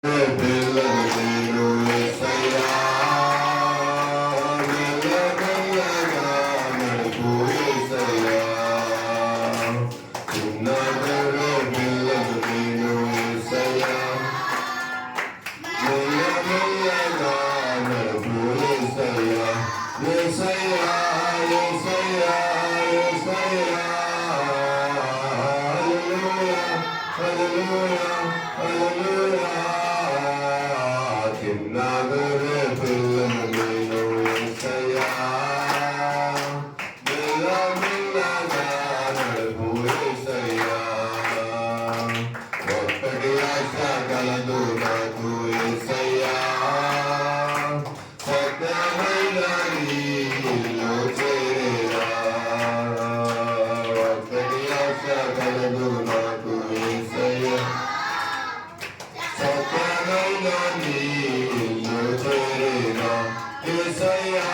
పిల్లను నేను యేసయ్యా మెల్లమెల్లగా నడుపు యేసయ్యా చిన్న గొర్రె పిల్లను నేను యేసయ్యా మెల్లమెల్లగా నడుపు యేసయ్యా యేసయ్యా యేసయ్యా యేసయ్యా హల్లెలూయా హల్లెలూయా చిన్న గొర్రె పిల్లను నేను యేసయ్యా మెల్లమెల్లగా నడుపు యేసయ్యా ఒక్కటి ఆశ కలదు నాకు యేసయ్యా సత్యమైన నీ ఇల్లు చేరేలా ఒక్కటి ఆశ కలదు నాకు యేసయ్యా సత్యమైన నీ ఇల్లు చేరేలా యేసయ్యా